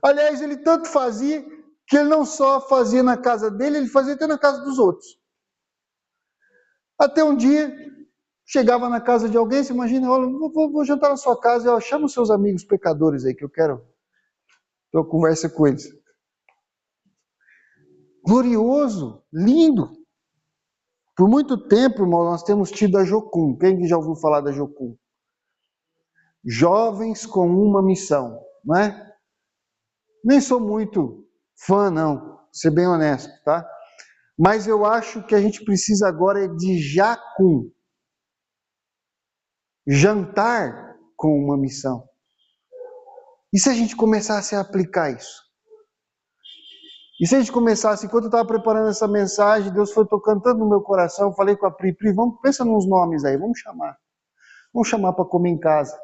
Aliás, ele tanto fazia que ele não só fazia na casa dele, ele fazia até na casa dos outros. Até um dia, chegava na casa de alguém, você imagina, olha, vou jantar na sua casa, e chama os seus amigos pecadores aí, que eu quero conversa com eles. Glorioso, lindo. Por muito tempo, irmão, nós temos tido a Jocum. Quem já ouviu falar da Jocum? Jovens com uma missão, não é? Nem sou muito fã, não, vou ser bem honesto, tá? Mas eu acho que a gente precisa agora de Jacum. Jantar com uma missão. E se a gente começasse a aplicar isso? E se a gente começasse, enquanto eu estava preparando essa mensagem, Deus foi tocando tanto no meu coração, eu falei com a Pri, pensa nos nomes aí, vamos chamar para comer em casa.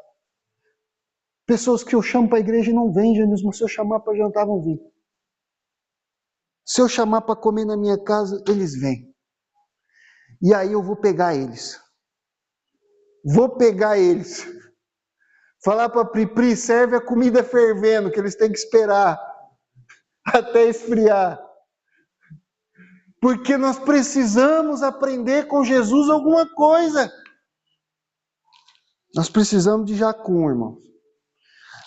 Pessoas que eu chamo para a igreja e não vêm, Jesus, mas se eu chamar para jantar, vão vir. Se eu chamar para comer na minha casa, eles vêm. E aí eu vou pegar eles. Falar para a Pri, serve a comida fervendo, que eles têm que esperar até esfriar. Porque nós precisamos aprender com Jesus alguma coisa. Nós precisamos de Jacum, irmãos.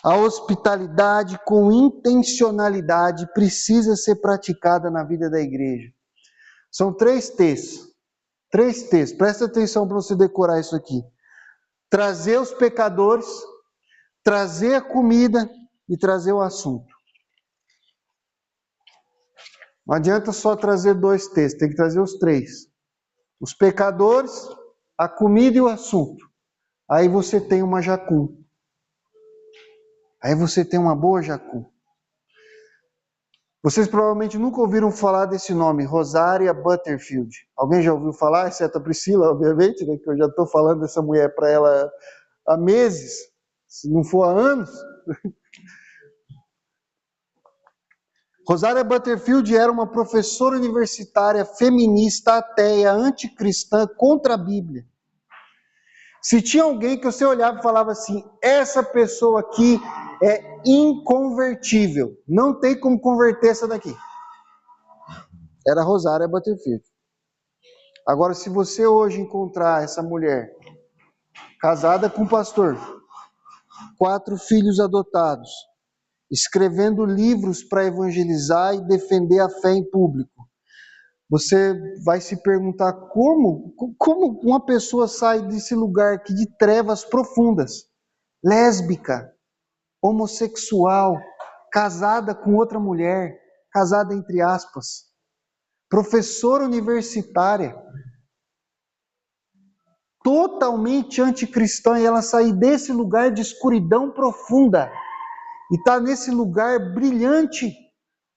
A hospitalidade com intencionalidade precisa ser praticada na vida da igreja. São 3 textos. 3 textos. Presta atenção para você decorar isso aqui. Trazer os pecadores, trazer a comida e trazer o assunto. Não adianta só trazer 2 textos, tem que trazer os 3. Os pecadores, a comida e o assunto. Aí você tem uma Jacum. Aí você tem uma boa Jacum. Vocês provavelmente nunca ouviram falar desse nome, Rosária Butterfield. Alguém já ouviu falar? Exceto a Priscila, obviamente, né, que eu já estou falando dessa mulher para ela há meses, se não for há anos. Rosária Butterfield era uma professora universitária feminista, ateia, anticristã, contra a Bíblia. Se tinha alguém que você olhava e falava assim, essa pessoa aqui é inconvertível, não tem como converter essa daqui. Era Rosária Butterfield. Agora, se você hoje encontrar essa mulher casada com um pastor, 4 filhos adotados, escrevendo livros para evangelizar e defender a fé em público. Você vai se perguntar como uma pessoa sai desse lugar aqui de trevas profundas, lésbica, homossexual, casada com outra mulher, casada entre aspas, professora universitária, totalmente anticristã, e ela sair desse lugar de escuridão profunda e está nesse lugar brilhante,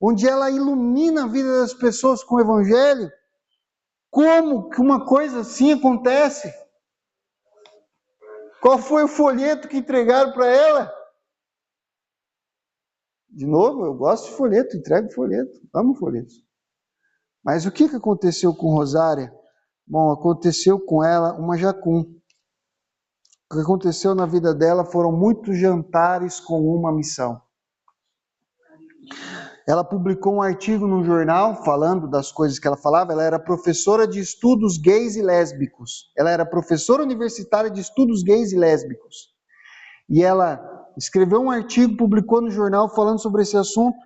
onde ela ilumina a vida das pessoas com o evangelho. Como que uma coisa assim acontece? Qual foi o folheto que entregaram para ela? De novo, eu gosto de folheto, entrego folheto, amo folhetos. Mas o que aconteceu com Rosária? Bom, aconteceu com ela uma jacum. O que aconteceu na vida dela foram muitos jantares com uma missão. Ela publicou um artigo num jornal falando das coisas que ela falava. Ela era professora de estudos gays e lésbicos. Ela era professora universitária de estudos gays e lésbicos. E ela escreveu um artigo, publicou no jornal falando sobre esse assunto.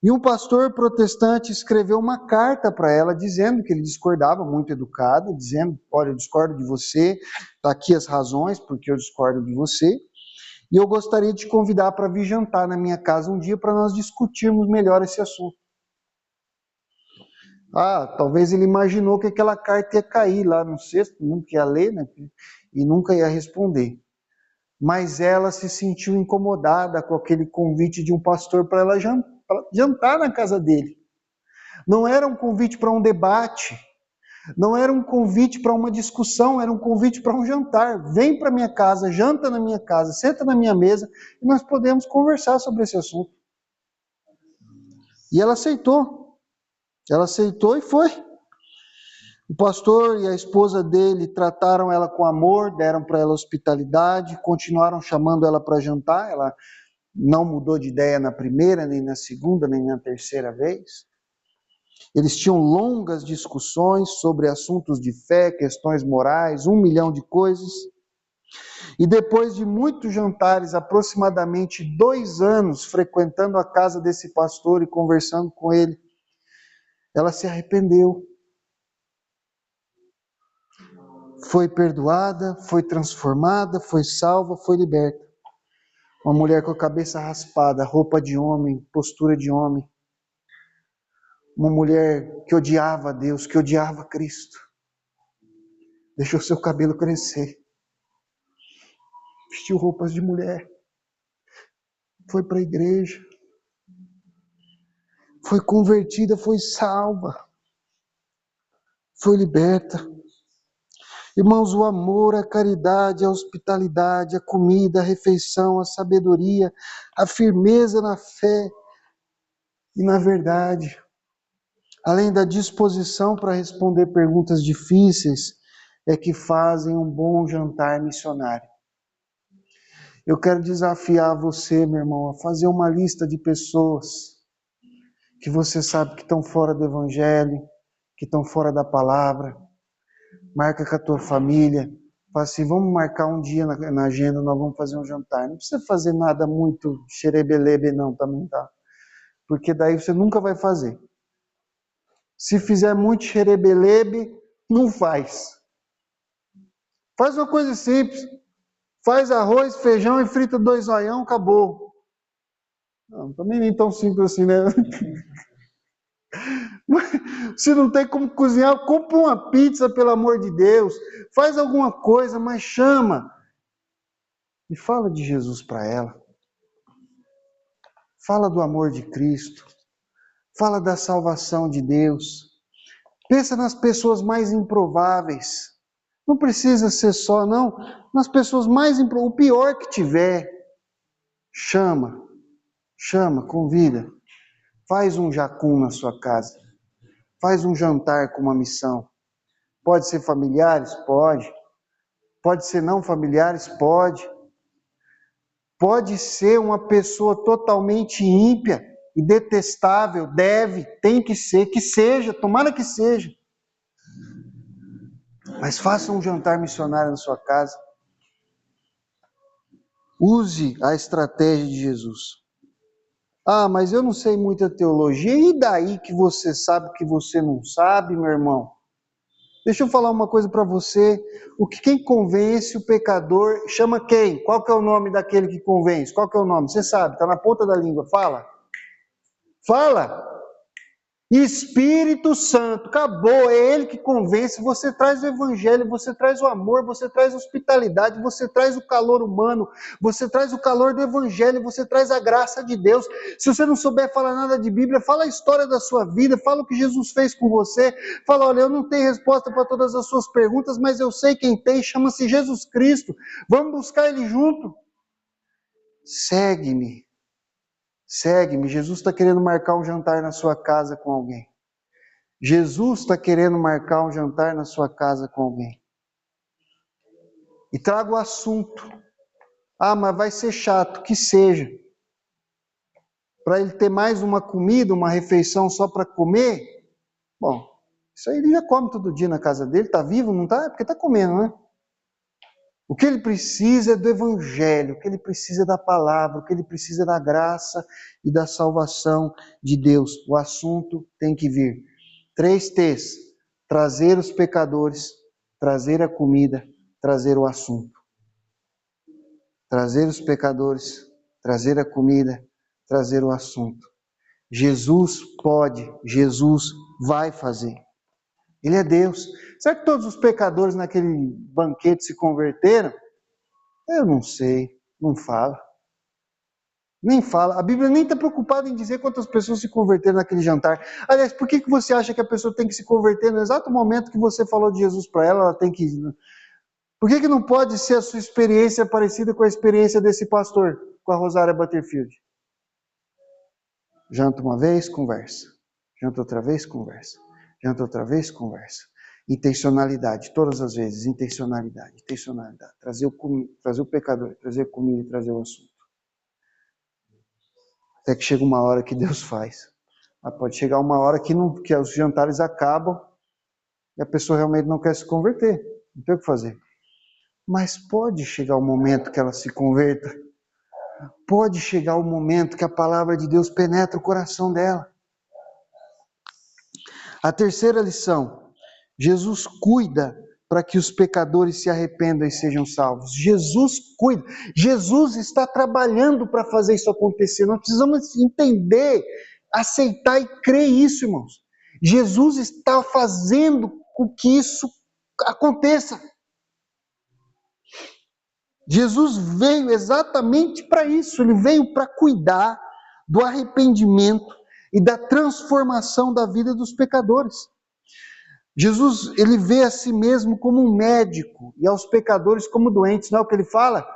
E um pastor protestante escreveu uma carta para ela, dizendo que ele discordava, muito educado, dizendo: olha, eu discordo de você, está aqui as razões porque eu discordo de você, e eu gostaria de te convidar para vir jantar na minha casa um dia para nós discutirmos melhor esse assunto. Talvez ele imaginou que aquela carta ia cair lá no cesto, nunca ia ler, né, e nunca ia responder. Mas ela se sentiu incomodada com aquele convite de um pastor para ela jantar na casa dele. Não era um convite para um debate, não era um convite para uma discussão, era um convite para um jantar. Vem para minha casa, janta na minha casa, senta na minha mesa e nós podemos conversar sobre esse assunto. E ela aceitou e foi. O pastor e a esposa dele trataram ela com amor, deram para ela hospitalidade, continuaram chamando ela para jantar. Ela não mudou de ideia na primeira, nem na segunda, nem na terceira vez. Eles tinham longas discussões sobre assuntos de fé, questões morais, 1 milhão de coisas. E depois de muitos jantares, aproximadamente 2 anos, frequentando a casa desse pastor e conversando com ele, ela se arrependeu. Foi perdoada, foi transformada, foi salva, foi liberta. Uma mulher com a cabeça raspada, roupa de homem, postura de homem. Uma mulher que odiava a Deus, que odiava Cristo. Deixou seu cabelo crescer. Vestiu roupas de mulher. Foi para a igreja. Foi convertida, foi salva. Foi liberta. Irmãos, o amor, a caridade, a hospitalidade, a comida, a refeição, a sabedoria, a firmeza na fé e na verdade, além da disposição para responder perguntas difíceis, é que fazem um bom jantar missionário. Eu quero desafiar você, meu irmão, a fazer uma lista de pessoas que você sabe que estão fora do Evangelho, que estão fora da palavra. Marca com a tua família. Fala assim, vamos marcar um dia na agenda, nós vamos fazer um jantar. Não precisa fazer nada muito xerebelebe não, também tá? Porque daí você nunca vai fazer. Se fizer muito xerebelebe, não faz. Faz uma coisa simples. Faz arroz, feijão e frita 2 zoião, acabou. Não, também nem tão simples assim, né? Se não tem como cozinhar, compra uma pizza, pelo amor de Deus. Faz alguma coisa, mas chama. E fala de Jesus para ela. Fala do amor de Cristo. Fala da salvação de Deus. Pensa nas pessoas mais improváveis. Não precisa ser só, não. Nas pessoas mais improváveis. O pior que tiver, chama, convida. Faz um jacum na sua casa. Faz um jantar com uma missão. Pode ser familiares? Pode. Pode ser não familiares? Pode. Pode ser uma pessoa totalmente ímpia e detestável, tem que ser, que seja, tomara que seja. Mas faça um jantar missionário na sua casa. Use a estratégia de Jesus. Ah, mas eu não sei muita teologia. E daí que você sabe que você não sabe, meu irmão? Deixa eu falar uma coisa para você. Quem convence o pecador chama quem? Qual que é o nome daquele que convence? Qual que é o nome? Você sabe, está na ponta da língua. Fala. Fala. Espírito Santo, acabou, é Ele que convence, você traz o Evangelho, você traz o amor, você traz a hospitalidade, você traz o calor humano, você traz o calor do Evangelho, você traz a graça de Deus. Se você não souber falar nada de Bíblia, fala a história da sua vida, fala o que Jesus fez com você, fala, olha, eu não tenho resposta para todas as suas perguntas, mas eu sei quem tem, chama-se Jesus Cristo, vamos buscar Ele junto. Segue-me. Segue-me. Jesus está querendo marcar um jantar na sua casa com alguém. Jesus está querendo marcar um jantar na sua casa com alguém. E traga o assunto. Ah, mas vai ser chato. Que seja. Para ele ter mais uma comida, uma refeição só para comer? Bom, isso aí ele já come todo dia na casa dele. Está vivo, não está? É porque está comendo, né? O que ele precisa é do Evangelho, o que ele precisa é da palavra, o que ele precisa é da graça e da salvação de Deus. O assunto tem que vir. 3 T's: trazer os pecadores, trazer a comida, trazer o assunto. Trazer os pecadores, trazer a comida, trazer o assunto. Jesus pode, Jesus vai fazer. Ele é Deus. Será que todos os pecadores naquele banquete se converteram? Eu não sei, não fala. Nem fala. A Bíblia nem está preocupada em dizer quantas pessoas se converteram naquele jantar. Aliás, por que você acha que a pessoa tem que se converter no exato momento que você falou de Jesus para ela, ela tem que... Por que não pode ser a sua experiência parecida com a experiência desse pastor, com a Rosária Butterfield? Janta uma vez, conversa. Janta outra vez, conversa. Janta outra vez, conversa. Intencionalidade, todas as vezes, intencionalidade. Trazer o pecador, trazer comida e trazer o assunto. Até que chega uma hora que Deus faz. Mas pode chegar uma hora que os jantares acabam e a pessoa realmente não quer se converter. Não tem o que fazer. Mas pode chegar o momento que ela se converta. Pode chegar o momento que a palavra de Deus penetra o coração dela. A terceira lição: Jesus cuida para que os pecadores se arrependam e sejam salvos. Jesus cuida. Jesus está trabalhando para fazer isso acontecer. Nós precisamos entender, aceitar e crer isso, irmãos. Jesus está fazendo com que isso aconteça. Jesus veio exatamente para isso. Ele veio para cuidar do arrependimento e da transformação da vida dos pecadores. Jesus, ele vê a si mesmo como um médico e aos pecadores como doentes, não é o que ele fala?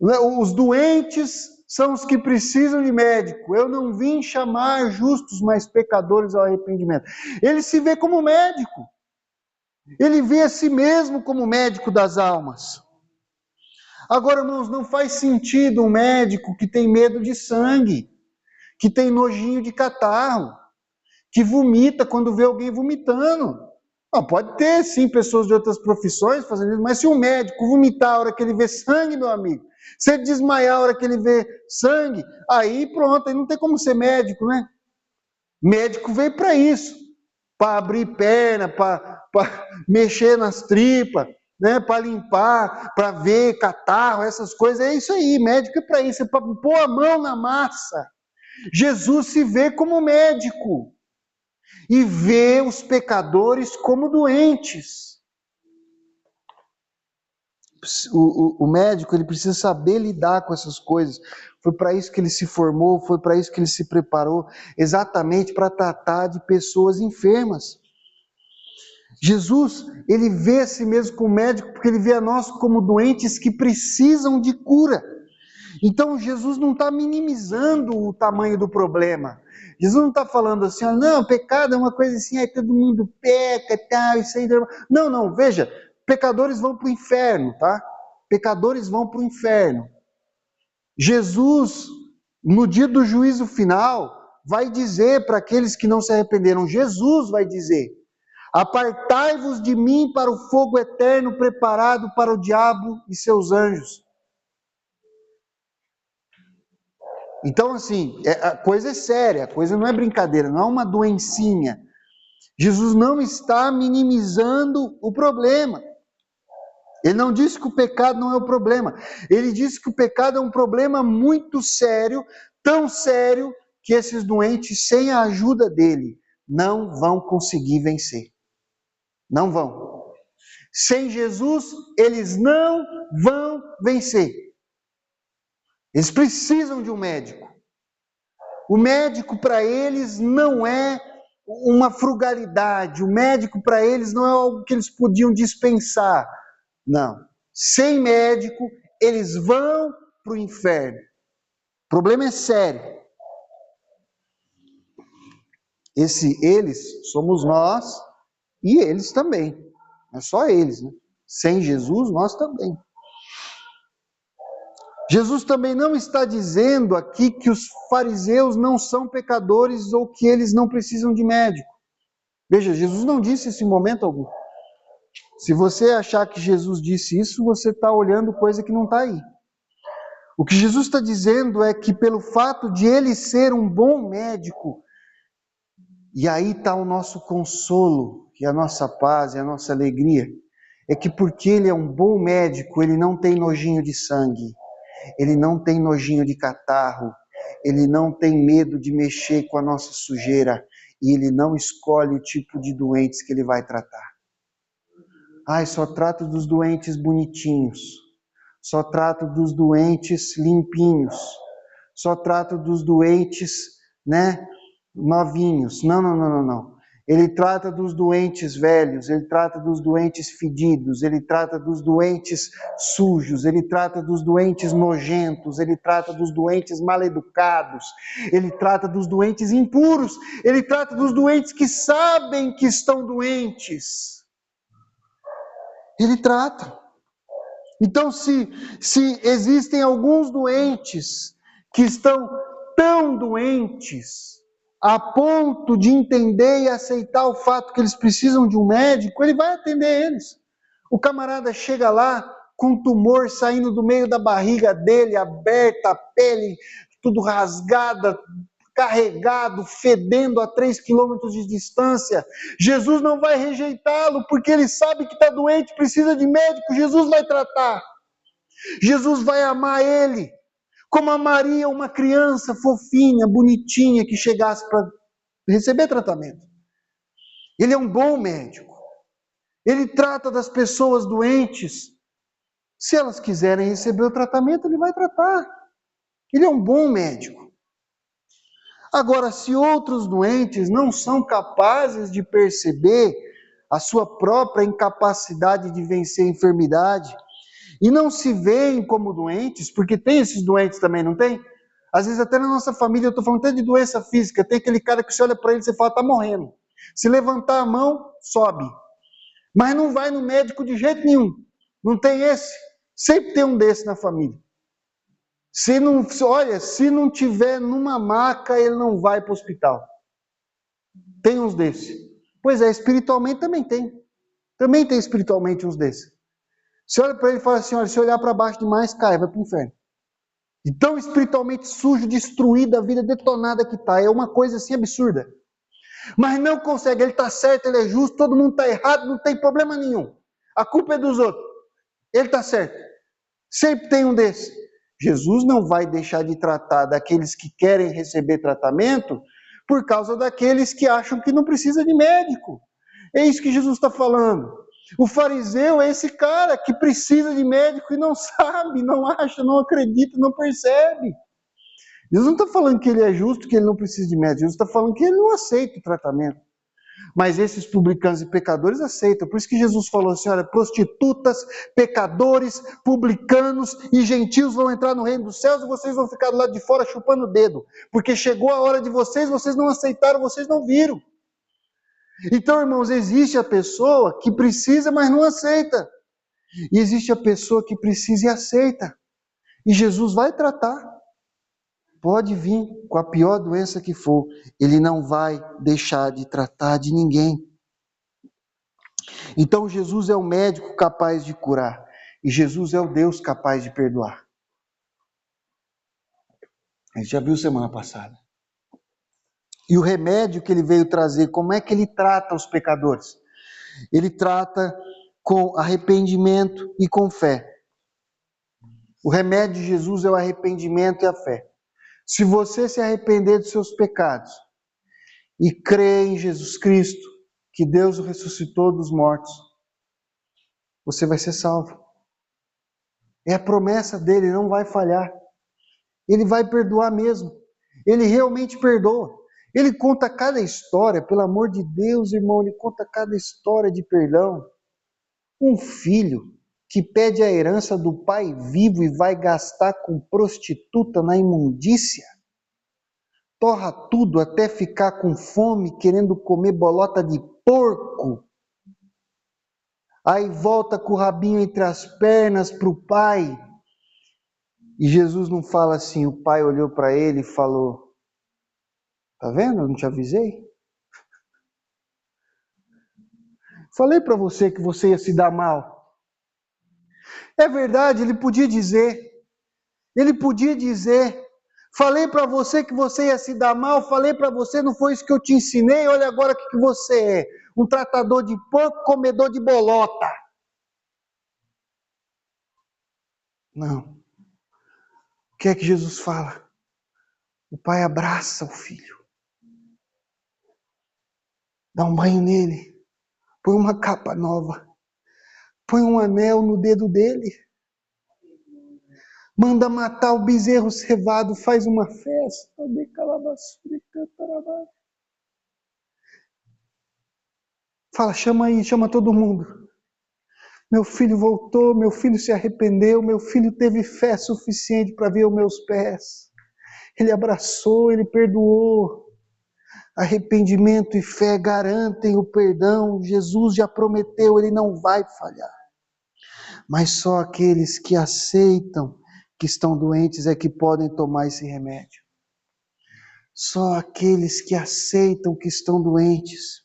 Os doentes são os que precisam de médico. Eu não vim chamar justos, mas pecadores ao arrependimento. Ele se vê como médico. Ele vê a si mesmo como médico das almas. Agora, irmãos, não faz sentido um médico que tem medo de sangue, que tem nojinho de catarro, que vomita quando vê alguém vomitando. Não, pode ter, sim, pessoas de outras profissões fazendo isso, mas se um médico vomitar a hora que ele vê sangue, meu amigo, se ele desmaiar a hora que ele vê sangue, aí pronto, aí não tem como ser médico, né? Médico veio para isso, para abrir perna, para mexer nas tripas, né? Para limpar, para ver catarro, essas coisas, é isso aí, médico é para isso, é para pôr a mão na massa. Jesus se vê como médico e vê os pecadores como doentes. O médico, ele precisa saber lidar com essas coisas. Foi para isso que ele se formou, foi para isso que ele se preparou, exatamente para tratar de pessoas enfermas. Jesus, ele vê a si mesmo como médico porque ele vê a nós como doentes que precisam de cura. Então Jesus não está minimizando o tamanho do problema. Jesus não está falando assim, não, pecado é uma coisa assim, aí todo mundo peca e tal, isso aí. Não, veja, pecadores vão para o inferno, tá? Pecadores vão para o inferno. Jesus, no dia do juízo final, vai dizer para aqueles que não se arrependeram, Jesus vai dizer: apartai-vos de mim para o fogo eterno preparado para o diabo e seus anjos. Então, assim, a coisa é séria, a coisa não é brincadeira, não é uma doencinha. Jesus não está minimizando o problema. Ele não disse que o pecado não é o problema. Ele disse que o pecado é um problema muito sério, tão sério, que esses doentes, sem a ajuda dele, não vão conseguir vencer. Não vão. Sem Jesus, eles não vão vencer. Eles precisam de um médico. O médico para eles não é uma frugalidade. O médico para eles não é algo que eles podiam dispensar. Não. Sem médico, eles vão para o inferno. O problema é sério. Eles somos nós e eles também. Não é só eles, né? Sem Jesus, nós também. Jesus também não está dizendo aqui que os fariseus não são pecadores ou que eles não precisam de médico. Veja, Jesus não disse isso em momento algum. Se você achar que Jesus disse isso, você está olhando coisa que não está aí. O que Jesus está dizendo é que pelo fato de ele ser um bom médico, e aí está o nosso consolo, e a nossa paz, e a nossa alegria, é que porque ele é um bom médico, ele não tem nojinho de sangue, ele não tem nojinho de catarro, ele não tem medo de mexer com a nossa sujeira, e ele não escolhe o tipo de doentes que ele vai tratar. Ai, só trato dos doentes bonitinhos, só trato dos doentes limpinhos, só trato dos doentes, né, novinhos. Não. Ele trata dos doentes velhos, ele trata dos doentes fedidos, ele trata dos doentes sujos, ele trata dos doentes nojentos, ele trata dos doentes mal-educados, ele trata dos doentes impuros, ele trata dos doentes que sabem que estão doentes. Ele trata. Então, se existem alguns doentes que estão tão doentes a ponto de entender e aceitar o fato que eles precisam de um médico, ele vai atender eles. O camarada chega lá com um tumor saindo do meio da barriga dele, aberta, a pele tudo rasgada, carregado, fedendo a 3 quilômetros de distância. Jesus não vai rejeitá-lo, porque ele sabe que está doente, precisa de médico, Jesus vai tratar. Jesus vai amar ele, como amaria uma criança fofinha, bonitinha, que chegasse para receber tratamento. Ele é um bom médico. Ele trata das pessoas doentes. Se elas quiserem receber o tratamento, ele vai tratar. Ele é um bom médico. Agora, se outros doentes não são capazes de perceber a sua própria incapacidade de vencer a enfermidade, e não se veem como doentes, porque tem esses doentes também, não tem? Às vezes até na nossa família, eu estou falando até de doença física, tem aquele cara que você olha para ele e você fala, está morrendo. Se levantar a mão, sobe. Mas não vai no médico de jeito nenhum. Não tem esse. Sempre tem um desse na família. Se não tiver numa maca, ele não vai para o hospital. Tem uns desses. Pois é, espiritualmente também tem. Também tem espiritualmente uns desses. Você olha para ele e fala assim, olha, se olhar para baixo demais, cai, vai para o inferno. E tão espiritualmente sujo, destruído, a vida detonada que está. É uma coisa assim absurda. Mas não consegue, ele está certo, ele é justo, todo mundo está errado, não tem problema nenhum. A culpa é dos outros. Ele está certo. Sempre tem um desses. Jesus não vai deixar de tratar daqueles que querem receber tratamento por causa daqueles que acham que não precisa de médico. É isso que Jesus está falando. O fariseu é esse cara que precisa de médico e não sabe, não acha, não acredita, não percebe. Jesus não está falando que ele é justo, que ele não precisa de médico. Jesus está falando que ele não aceita o tratamento. Mas esses publicanos e pecadores aceitam. Por isso que Jesus falou assim, olha, prostitutas, pecadores, publicanos e gentios vão entrar no reino dos céus e vocês vão ficar do lado de fora chupando o dedo. Porque chegou a hora de vocês não aceitaram, vocês não viram. Então, irmãos, existe a pessoa que precisa, mas não aceita. E existe a pessoa que precisa e aceita. E Jesus vai tratar. Pode vir com a pior doença que for, ele não vai deixar de tratar de ninguém. Então Jesus é o médico capaz de curar, e Jesus é o Deus capaz de perdoar. A gente já viu semana passada. E o remédio que ele veio trazer, como é que ele trata os pecadores? Ele trata com arrependimento e com fé. O remédio de Jesus é o arrependimento e a fé. Se você se arrepender dos seus pecados e crer em Jesus Cristo, que Deus o ressuscitou dos mortos, você vai ser salvo. É a promessa dele, não vai falhar. Ele vai perdoar mesmo. Ele realmente perdoa. Ele conta cada história, pelo amor de Deus, irmão, ele conta cada história de perdão. Um filho que pede a herança do pai vivo e vai gastar com prostituta na imundícia, torra tudo até ficar com fome, querendo comer bolota de porco. Aí volta com o rabinho entre as pernas para o pai. E Jesus não fala assim, o pai olhou para ele e falou, tá vendo? Eu não te avisei? Falei para você que você ia se dar mal. É verdade, ele podia dizer, falei para você que você ia se dar mal, falei para você, não foi isso que eu te ensinei, olha agora o que você é, um tratador de porco, comedor de bolota. Não. O que é que Jesus fala? O pai abraça o filho, dá um banho nele, põe uma capa nova, põe um anel no dedo dele, manda matar o bezerro cevado, faz uma festa. Fala, chama aí, chama todo mundo. Meu filho voltou, meu filho se arrependeu, meu filho teve fé suficiente para ver os meus pés. Ele abraçou, ele perdoou. Arrependimento e fé garantem o perdão. Jesus já prometeu, ele não vai falhar. Mas só aqueles que aceitam que estão doentes é que podem tomar esse remédio. Só aqueles que aceitam que estão doentes.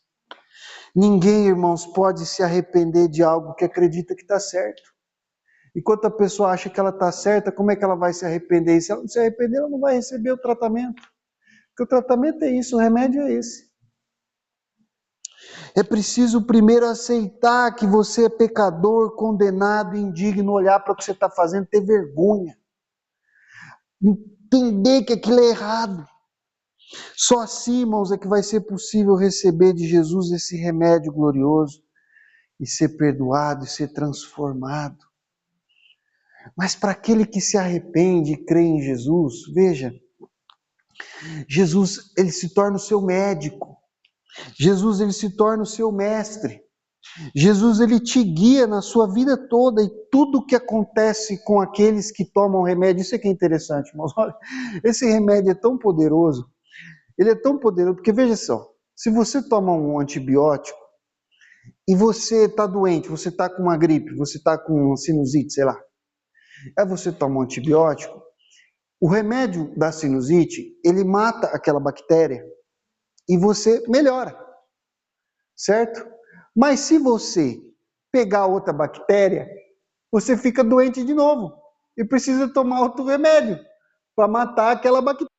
Ninguém, irmãos, pode se arrepender de algo que acredita que está certo. Enquanto a pessoa acha que ela está certa, como é que ela vai se arrepender? E se ela não se arrepender, ela não vai receber o tratamento. Porque o tratamento é isso, o remédio é esse. É preciso primeiro aceitar que você é pecador, condenado, indigno, olhar para o que você está fazendo, ter vergonha. Entender que aquilo é errado. Só assim, irmãos, é que vai ser possível receber de Jesus esse remédio glorioso e ser perdoado e ser transformado. Mas para aquele que se arrepende e crê em Jesus, veja, Jesus ele se torna o seu médico. Jesus ele se torna o seu mestre. Jesus ele te guia na sua vida toda e tudo que acontece com aqueles que tomam remédio, isso é que é interessante, irmãos. Olha, esse remédio é tão poderoso, ele é tão poderoso, porque veja só, se você toma um antibiótico e você está doente, você está com uma gripe, você está com sinusite, sei lá, aí você toma um antibiótico, o remédio da sinusite, ele mata aquela bactéria e você melhora, certo? Mas se você pegar outra bactéria, você fica doente de novo e precisa tomar outro remédio para matar aquela bactéria.